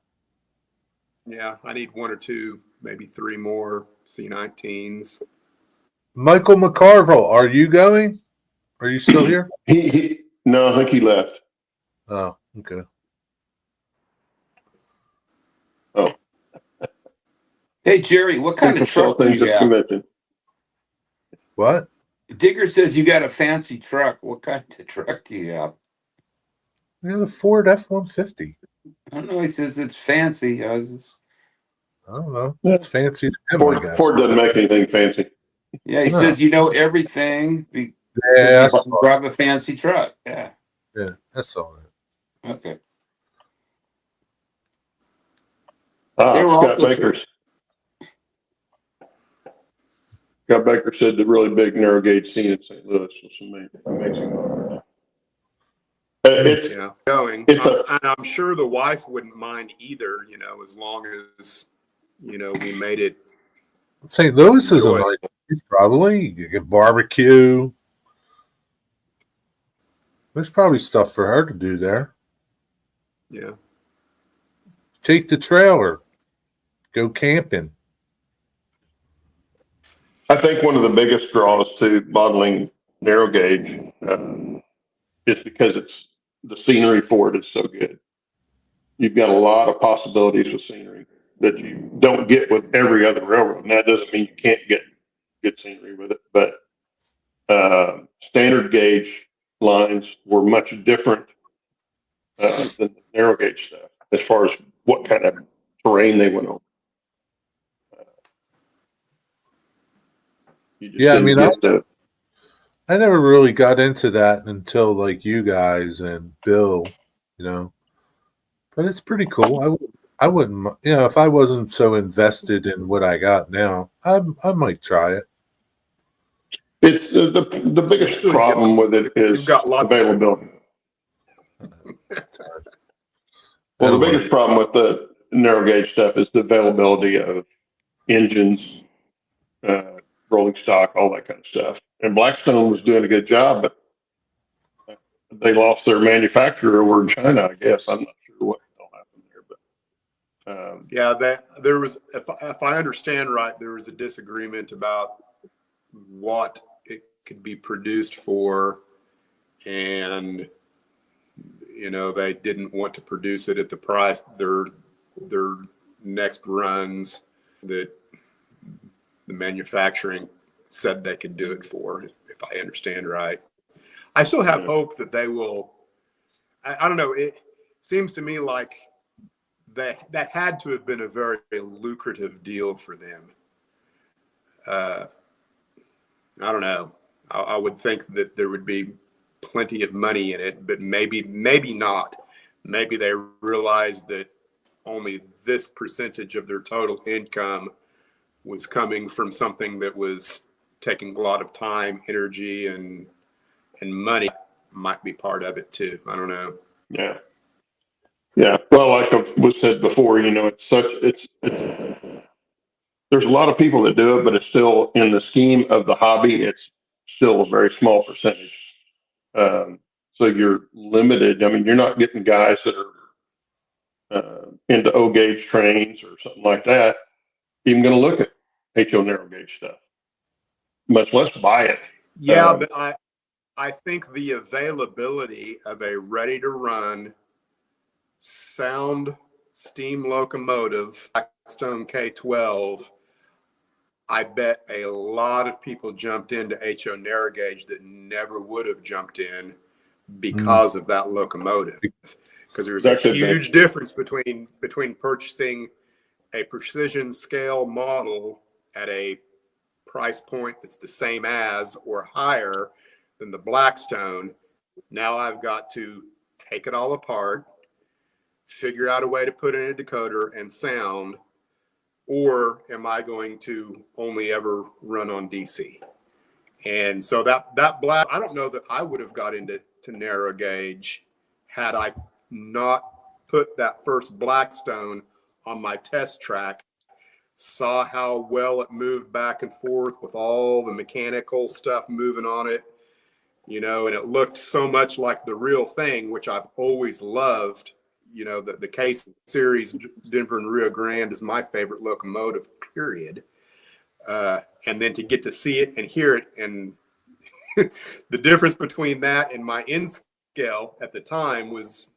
Yeah, I need one or two, maybe three more C19s. Michael McCarville, are you going? Are you still here? No, I think he left. Oh, okay. Oh. Hey, Jerry, what kind of truck do you got? What? Digger says you got a fancy truck. What kind of truck do you have? I got a Ford F-150. I don't know. He says it's fancy. I don't know. It's fancy to him, Ford, I guess. Ford doesn't make anything fancy. Yeah, he says you know everything. Yeah, you drive a fancy truck. Yeah. Yeah, that's all right. Okay. Scott Baker said the really big narrow gauge scene in St. Louis was amazing. I'm sure the wife wouldn't mind either, you know, as long as, you know, we made it. St. Louis is a nice place, probably. You get barbecue. There's probably stuff for her to do there. Yeah. Take the trailer. Go camping. I think one of the biggest draws to modeling narrow gauge is because the scenery for it is so good. You've got a lot of possibilities with scenery that you don't get with every other railroad. Now, that doesn't mean you can't get good scenery with it, but standard gauge lines were much different than the narrow gauge stuff as far as what kind of terrain they went on. Yeah, I mean, I never really got into that until like you guys and Bill, you know. But it's pretty cool. I wouldn't, you know, if I wasn't so invested in what I got now, I might try it. It's the biggest problem with it is availability. Well, the biggest problem with the narrow gauge stuff is the availability of engines, rolling stock, all that kind of stuff. And Blackstone was doing a good job, but they lost their manufacturer over in China, I guess. I'm not sure what the hell happened there, but yeah, there was, if I understand right, there was a disagreement about what it could be produced for, and you know, they didn't want to produce it at the price their next runs that the manufacturing said they could do it for, if I understand right. I still have hope that they will. I don't know. It seems to me like that had to have been a very lucrative deal for them. I don't know. I would think that there would be plenty of money in it, but maybe not. Maybe they realized that only this percentage of their total income was coming from something that was taking a lot of time, energy, and money. Might be part of it too. I don't know. Yeah. Well, like was said before, you know, it's there's a lot of people that do it, but it's still, in the scheme of the hobby, it's still a very small percentage. So you're limited. I mean, you're not getting guys that are into O gauge trains or something like that even going to look at HO narrow gauge stuff, much less buy it. Yeah, but I think the availability of a ready to run sound steam locomotive, Blackstone K12, I bet a lot of people jumped into HO narrow gauge that never would have jumped in because of that locomotive. Because there's a That could be. huge difference between purchasing a precision scale model at a price point that's the same as or higher than the Blackstone. Now I've got to take it all apart, figure out a way to put in a decoder and sound, or am I going to only ever run on DC? And so that black, I don't know that I would have got into narrow gauge had I not put that first Blackstone on my test track, saw how well it moved back and forth with all the mechanical stuff moving on it, you know, and it looked so much like the real thing, which I've always loved. You know, the K series Denver and Rio Grande is my favorite locomotive, period. And then to get to see it and hear it, and the difference between that and my N scale at the time was,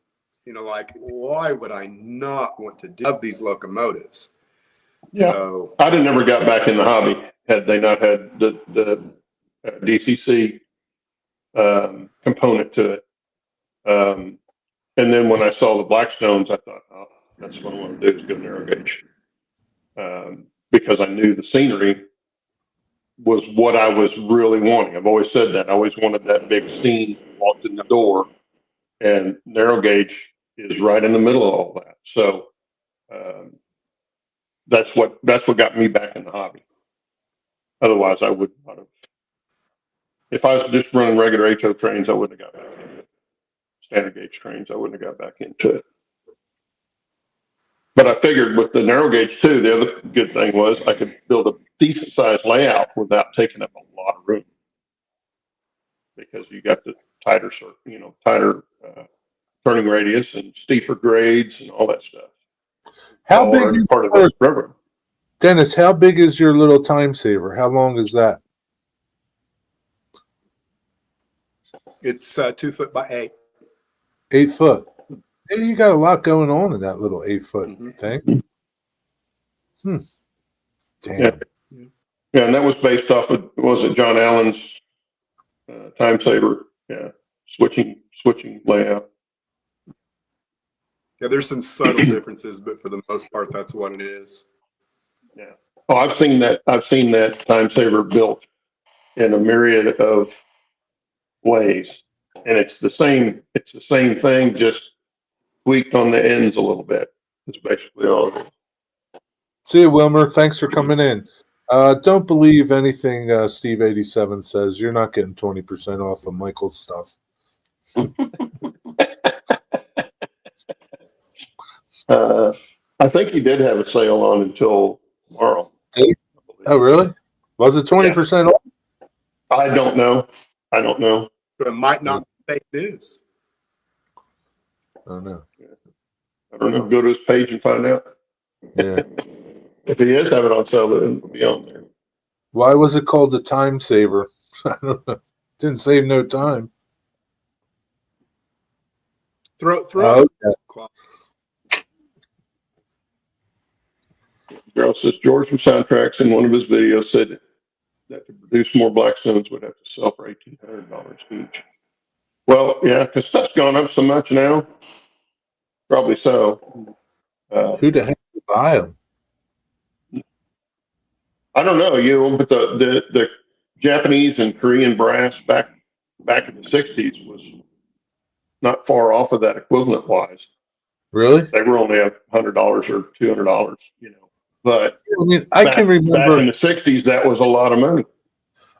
you know, like, why would I not want to do these locomotives? Yeah. So I'd have never got back in the hobby had they not had the DCC component to it. And then when I saw the Blackstones, I thought, oh, that's what I want to do is go narrow gauge. Because I knew the scenery was what I was really wanting. I've always said that. I always wanted that big scene, walked in the door, and narrow gauge is right in the middle of all that. So that's what got me back in the hobby. Otherwise, I would not have. If I was just running regular HO trains, I wouldn't have got back into it. Standard gauge trains, I wouldn't have got back into it. But I figured with the narrow gauge too, the other good thing was I could build a decent sized layout without taking up a lot of room, because you got the tighter turning radius and steeper grades and all that stuff. How big is part of the program? Dennis, how big is your little time saver? How long is that? it's 2 foot by 8. 8 foot. Hey, you got a lot going on in that little 8 foot thing. Damn. Yeah, and that was based off of, was it John Allen's time saver? Yeah, switching layout. Yeah, there's some subtle differences, but for the most part, that's what it is. Yeah. Oh, I've seen that time saver built in a myriad of ways, and it's the same thing, just tweaked on the ends a little bit. That's basically all it is. See you, Wilmer. Thanks for coming in. Don't believe anything Steve87 says. You're not getting 20% off of Michael's stuff. I think he did have a sale on until tomorrow. Oh, really? Was it 20% off? I don't know. But it might not be fake news. I don't know. I don't know. Go to his page and find out. Yeah. If he is having it on sale, then it'll be on there. Why was it called the time saver? I don't know. Didn't save no time. Throw Okay. Girl says George from Soundtracks in one of his videos said that to produce more Blackstones would have to sell for $1,800 each. Well, yeah, because stuff's gone up so much now. Probably so. Who the heck would buy them? I don't know, but the Japanese and Korean brass back in the 60s was not far off of that equivalent wise. Really? They were only $100 or $200, But I mean, I can remember back in the 60s, that was a lot of money.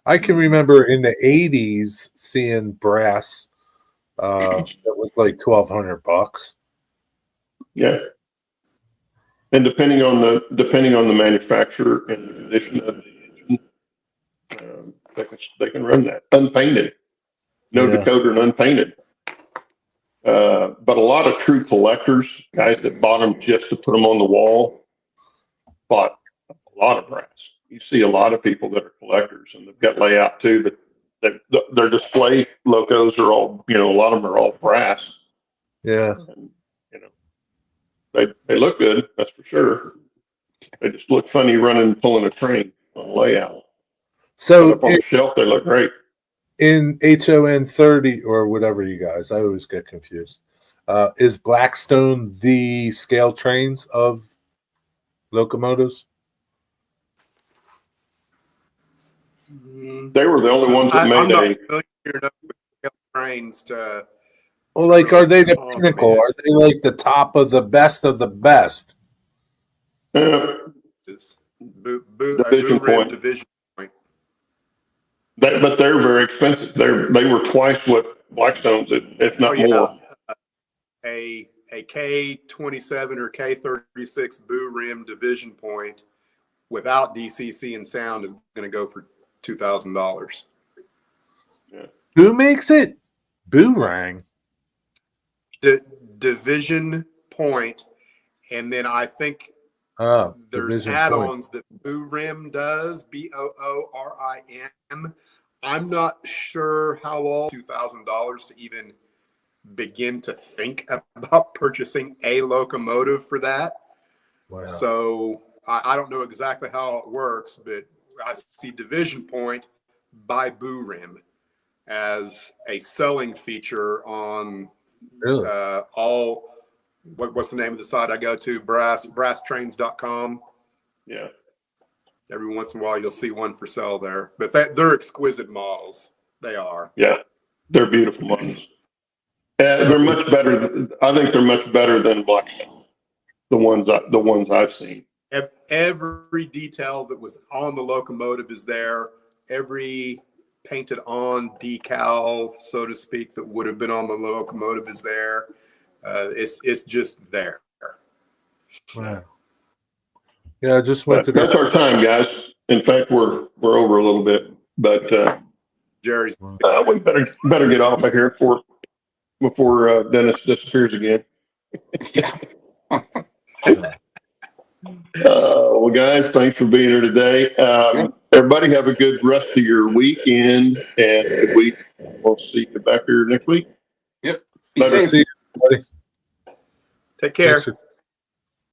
I can remember in the 80s seeing brass that was like $1,200. Yeah. And depending on the manufacturer and the condition of the engine, they can run that unpainted, no decoder and unpainted. But a lot of true collectors, guys that bought them just to put them on the wall, bought a lot of brass. You see a lot of people that are collectors, and they've got layout too, but their display locos are all, a lot of them are all brass. Yeah. And, they look good, that's for sure. They just look funny pulling a train on layout. So on the shelf, they look great. in HON 30 or whatever you guys, I always get confused. Is Blackstone the scale trains of locomotives? They were the only ones that I'm made not a. familiar enough with scale trains to. Well, like, are they the comment. pinnacle? Are they like the top of the best of the best? Is Division boot rim point. division point. But they're very expensive. They were twice what Blackstone's, if not more. A K27 or K36 boot rim division point without DCC and sound is going to go for $2,000. Who makes it? Boomerang. Division point, and then I think there's Division add-ons that Boo Rim does, BOORIM. I'm not sure how all $2,000 to even begin to think about purchasing a locomotive for that. Wow. So I don't know exactly how it works, but I see Division Point by Boo Rim as a selling feature on Really? all. What's the name of the site I go to? Brasstrains.com. Yeah. Every once in a while, you'll see one for sale there, but they're exquisite models. They are. Yeah. They're beautiful models. They're much better. I think they're much better than Blackstone. The ones I've seen. Every detail that was on the locomotive is there. Every painted on decal, so to speak, that would have been on the locomotive is there. It's just there. Wow. Yeah, I just went to. That's our time, guys. In fact, we're over a little bit, but Jerry's. we better get off of here before Dennis disappears again. Well, guys, thanks for being here today. Everybody have a good rest of your weekend, and we'll see you back here next week. Yep. Better see you, buddy. Take care. Thanks for